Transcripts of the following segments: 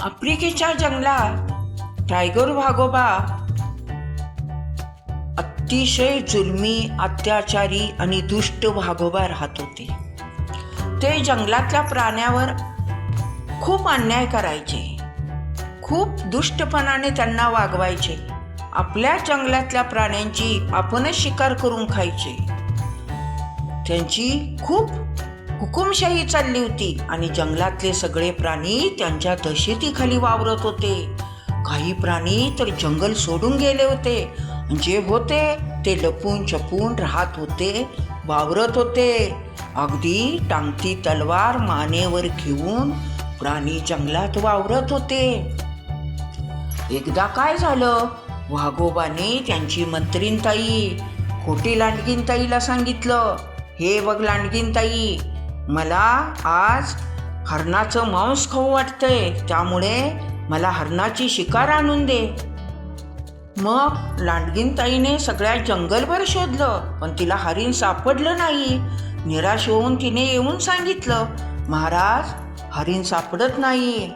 आफ्रिकेच्या जंगलात टायगर वाघोबा अतिशय जुलमी, अत्याचारी आणि दुष्ट वाघोबा राहत होते. ते जंगलातल्या प्राण्यावर खूप अन्याय करायचे, खूप दुष्टपणाने त्यांना वागवायचे. आपल्या जंगलातल्या प्राण्यांची आपणच शिकार करून खायचे. त्यांची खूप हुकुमशाही चालली होती आणि जंगलातले सगळे प्राणी त्यांच्या दहशतीखाली वावरत होते. काही प्राणी तर जंगल सोडून गेले होते. जे होते ते लपून छपून राहत होते, वावरत होते. अगदी टांगती तलवार मानेवर घेऊन प्राणी जंगलात वावरत होते. एकदा काय झालं, वाघोबाने त्यांची मंत्रीणताई खोटी लांडगीनताईला सांगितलं, हे बघ लांडगीनताई, मला आज हरणाचं मांस खाऊ वाटतंय, त्यामुळे मला हरणाची शिकार आणून दे. मग लांडगीनताईने सगळ्या जंगलभर शोधलं, पण तिला हरिण सापडलं नाही. निराश होऊन तिने येऊन सांगितलं, महाराज, हरिण सापडत नाही.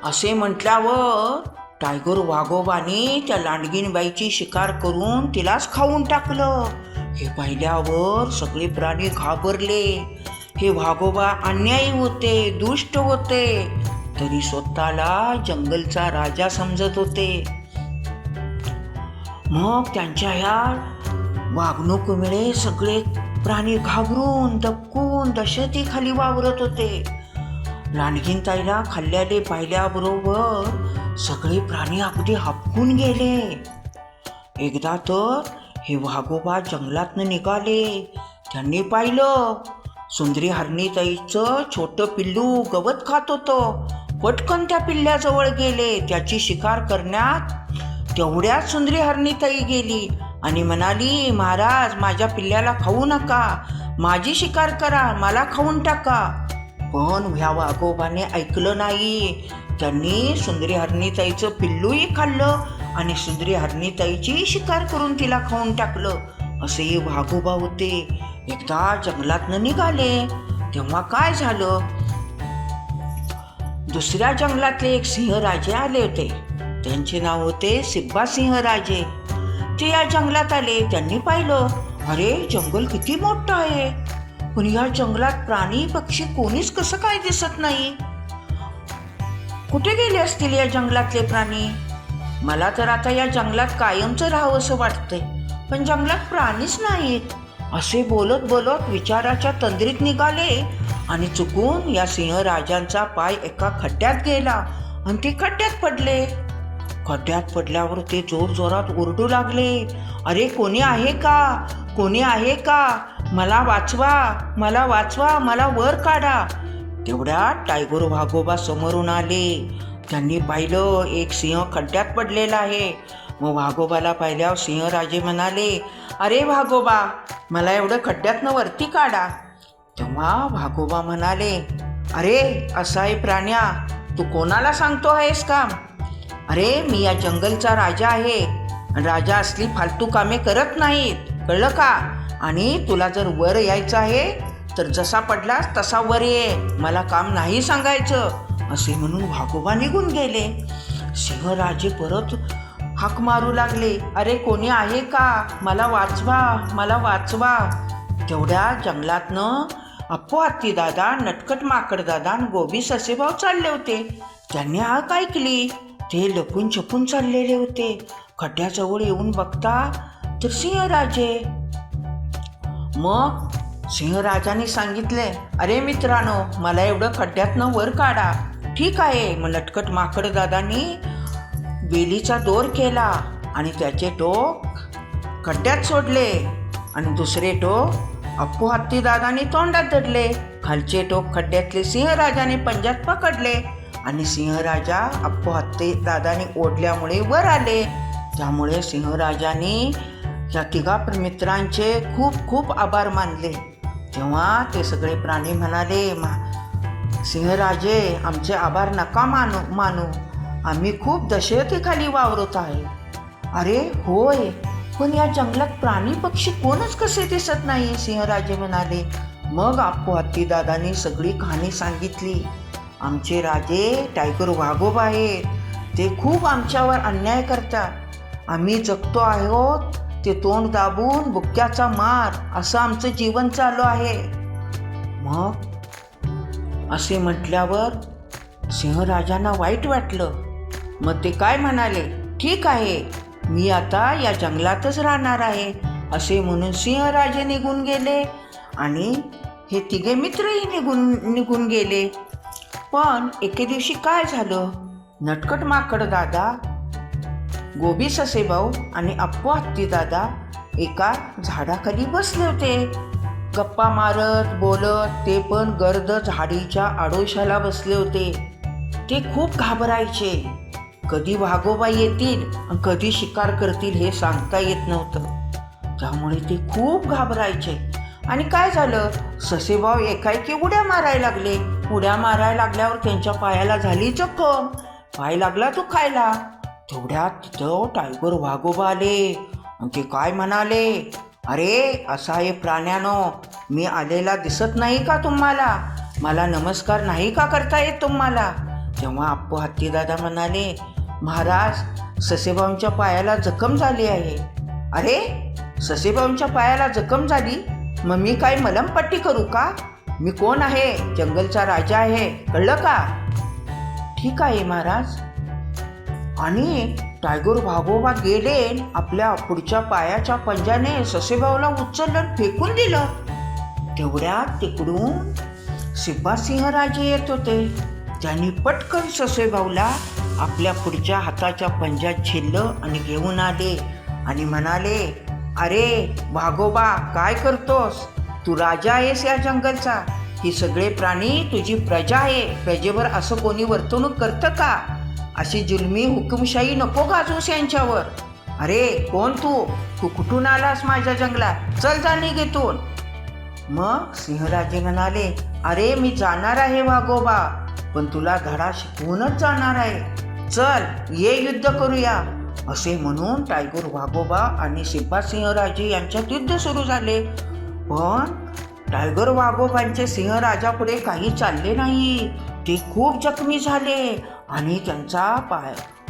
असे म्हटल्यावर टायगर वाघोबाने त्या लांडगीनबाईची शिकार करून तिलाच खाऊन टाकलं. हे पाहिल्यावर सगळे प्राणी घाबरले. हे वाघोबा अन्यायी होते, दुष्ट होते, तरी स्वतःला जंगलचा राजा समजत होते. मग त्यांच्या ह्या वागणुकीमुळे सगळे प्राणी घाबरून दबकून दहशतीखाली वावरत होते. लांडगीनताईला खाल्ल्याले पाहिल्याबरोबर सगळे प्राणी अगदी हापकून गेले. एकदा तर हे वाघोबा जंगलातनं निघाले. त्यांनी पाहिलं सुंदरी हरणीताईचं छोटं पिल्लू गवत खात होतं. पटकन त्या पिल्ल्याजवळ गेले. त्याची शिकार करण्यात तेवढ्यात सुंदरी हरणीताई गेली आणि म्हणाली, महाराज, माझ्या पिल्ल्याला खाऊ नका, माझी शिकार करा, मला खाऊन टाका. पण ह्या वाघोबाने ऐकलं नाही. त्यांनी सुंदरी हरणीताईचं पिल्लूही खाल्लं आणि सुंदरी हरणीताईची शिकार करून तिला खाऊन टाकलं. असे हे वाघोबा होते. एकदा जंगलातनं निघाले तेव्हा काय झालं, दुसऱ्या जंगलातले एक सिंहराजे आले होते. त्यांचे नाव होते सिब्बा सिंहराजे. ते या जंगलात आले. त्यांनी पाहिलं, अरे, जंगल किती मोठं आहे, पण या जंगलात प्राणी पक्षी कोणीच कसं काय दिसत नाही. कुठे गेले असतील या जंगलातले प्राणी? मला तर आता या जंगलात कायमचं राहावं असं वाटतंय, पण जंगलात प्राणीच नाहीत. असे बोलत बोलत विचाराच्या तंद्रीत निघाले आणि चुकून या सिंहराजांचा पाय एका खड्ड्यात गेला आणि ते खड्ड्यात पडले. खड्ड्यात पडल्यावर ते जोर जोरात ओरडू लागले, अरे, कोणी आहे का, कोणी आहे का, मला वाचवा, मला वाचवा, मला वर काढा. तेवढ्यात टायगर वाघोबा समोरून आले. त्यांनी पाहिलं एक सिंह खड्ड्यात पडलेला आहे. मग वाघोबाला पाहिल्यावर सिंहराजे म्हणाले, अरे वाघोबा, मला एवढं खड्ड्यातनं वरती काढा. तेव्हा वाघोबा म्हणाले, अरे असहाय प्राण्या, तू कोणाला सांगतो आहेस का? अरे, मी या जंगलचा राजा आहे. राजा असली फालतू कामे करत नाहीत, कळलं का? आणि तुला जर वर यायचं आहे तर जसा पडलास तसा वर ये, मला काम नाही सांगायचं. असे म्हणून वाघोबा निघून गेले. सिंहराजे परत हाक मारू लागले, अरे, कोणी आहे का, मला वाचवा, मला वाचवा. तेवढ्या जंगलातनं अप्पू हत्ती दादा, नटखट माकड दादा आणि गोबी ससेभाऊ चालले होते. त्यांनी हाक ऐकली. ते लपून छपून चाललेले होते. खड्ड्याजवळ येऊन बघता तर सिंहराजे. मग सिंहराजाने सांगितले, अरे मित्रांनो, मला एवढं खड्ड्यातनं वर काढा. ठीक आहे. मग नटखट माकड दादानी वेलीचा दोर केला आणि त्याचे टोक खड्ड्यात सोडले आणि दुसरे टोक अप्पू हत्ती दादाने तोंडात धरले. खालचे टोक खड्ड्यातले सिंहराजाने पंजात पकडले आणि सिंहराजा अप्पू हत्ती दादाने ओढल्यामुळे वर आले. त्यामुळे सिंहराजाने या तिघा मित्रांचे खूप खूप आभार मानले. तेव्हा ते सगळे प्राणी म्हणाले, सिंहराजे, आमचे आभार नका मानू, आम्ही खूप दहशतीखाली वावरत आहे. अरे होय, पण या जंगलात प्राणी पक्षी कोणच कसे दिसत नाही, सिंहराजे म्हणाले. मग अप्पू हत्ती दादांनी सगळी कहाणी सांगितली आमचे राजे टायगर वाघोबा आहेत, ते खूप आमच्यावर अन्याय करतात. आम्ही जगतो आहोत ते तोंड दाबून बुक्क्याचा मार, असं आमचं जीवन चालू आहे. मग असे म्हटल्यावर सिंहराजांना वाईट वाटलं. मग ते काय म्हणाले, ठीक आहे, मी आता या जंगलातच राहणार आहे, असे म्हणून सिंहराजे निघून गेले आणि हे तिघे मित्रही निघून गेले. पण एके दिवशी काय झालं, नटखट माकड दादा, गोबी ससेभाऊ आणि अप्पू हत्ती दादा एका झाडाखाली बसले होते. गप्पा मारत बोलत ते पण गर्द झाडीच्या आडोशाला बसले होते. ते खूप घाबरायचे. कधी वाघोबा येतील आणि कधी शिकार करतील हे सांगता येत नव्हतं. त्यामुळे ते खूप घाबरायचे. आणि काय झालं, ससेभाऊ एकाएकी उड्या मारायला लागले. उड्या मारायला लागल्यावर त्यांच्या पायाला झाली जखम, पाय लागला दुखायला. तेवढ्यात तिथं टायगर वाघोबा आले आणि ते काय म्हणाले, अरे असा हे प्राण्यानो, मी आलेला दिसत नाही का तुम्हाला? मला नमस्कार नाही का करता येत तुम्हाला? तेव्हा अप्पू हत्तीदादा म्हणाले, महाराज, ससेभाऊंच्या पायाला जखम झाली आहे. अरे, ससेभाऊंच्या पायाला जखम झाली, मग मी काय मलमपट्टी करू का? मी कोण आहे? जंगलचा राजा आहे, कळलं का? ठीक आहे महाराज. आणि टायगर वाघोबा गेले, आपल्या पुढच्या पायाच्या पंजाने ससेभाऊला उचललं, फेकून दिलं. तेवढ्यात तिकडून सिंहराजे येत होते. त्यांनी पटकन ससेभाऊला आपल्या पुढच्या हाताच्या पंजात झेललं आणि घेऊन आले आणि म्हणाले, अरे वाघोबा, काय करतोस? तू राजा आहेस या जंगलचा, ही सगळे प्राणी तुझी प्रजा आहे. प्रजेवर असं कोणी वर्तणूक करतं का? अशी जुलमी हुकुमशाही नको गाजवूस यांच्यावर. अरे कोण तू? तू कुठून आलास माझ्या जंगलात? चल जा निघेतून. मग सिंहराजे म्हणाले, अरे मी जाणार आहे वाघोबा, पण तुला धडा शिकवूनच जाणार आहे. चल ये युद्ध करूया. असे म्हणून टायगर वाघोबा आणि सिंहराजे यांच्यात युद्ध सुरू झाले. पण टायगर वाघोबांचे सिंहराजापुढे काही चालले नाही. ते खूप जखमी झाले आणि त्यांचा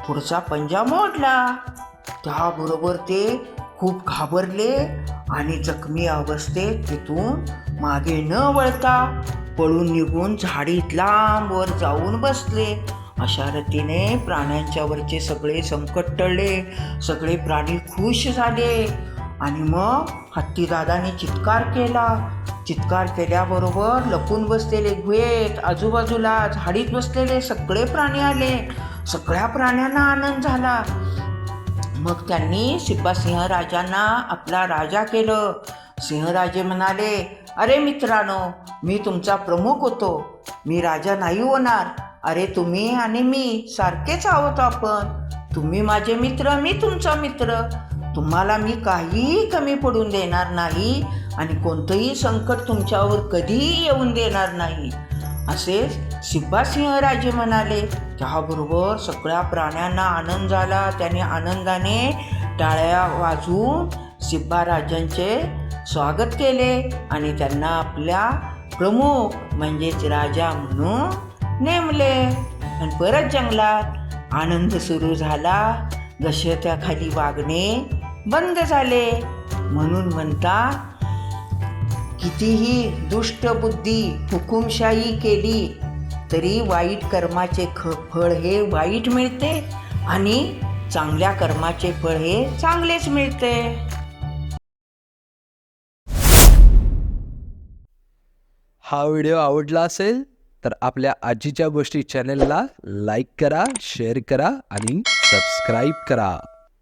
पुढचा पंजा मोडला. त्याबरोबर ते खूप घाबरले आणि जखमी अवस्थेत तिथून मागे न वळता पळून निघून झाडीत लांब वर जाऊन बसले. अशा रीतीने प्राण्यांच्यावरचे सगळे संकट टळले, सगळे प्राणी खुश झाले. आणि मग हत्तीदादाने चित्कार केला. चित्कार केल्याबरोबर लपून बसलेले गुहेत, आजूबाजूला झाडीत बसलेले सगळे प्राणी आले. सगळ्या प्राण्यांना आनंद झाला. मग त्यांनी सिंहराजांना आपला राजा केलं. सिंहराजे म्हणाले, अरे मित्रांनो, मी तुमचा प्रमुख होतो, मी राजा नाही होणार. अरे तुम्ही आणि मी सारखेच आहोत आपण. तुम्ही माझे मित्र, मी तुमचा मित्र. तुम्हाला मी काहीही कमी पडून देणार नाही आणि कोणतंही संकट तुमच्यावर कधीही येऊन देणार नाही, असे सिंहराजे म्हणाले. त्याबरोबर सगळ्या प्राण्यांना आनंद झाला. त्याने आनंदाने टाळ्या वाजवून सिंहराजांचे स्वागत केले आणि त्यांना आपल्या प्रमुख म्हणजेच राजा म्हणून नेमले. आणि परत जंगलात आनंद सुरू झाला. गशत्याखाली वागणे बंद झाले. म्हणून म्हणतात, कितीही दुष्ट बुद्धी हुकुमशाही केली तरी वाईट कर्माचे फळ हे वाईट मिळते आणि चांगल्या कर्माचे फळ हे चांगलेच मिळते. हा व्हिडिओ आवडला असेल तर आपल्या आजीच्या गोष्टी चॅनलला लाईक करा, शेअर करा आणि सबस्क्राईब करा.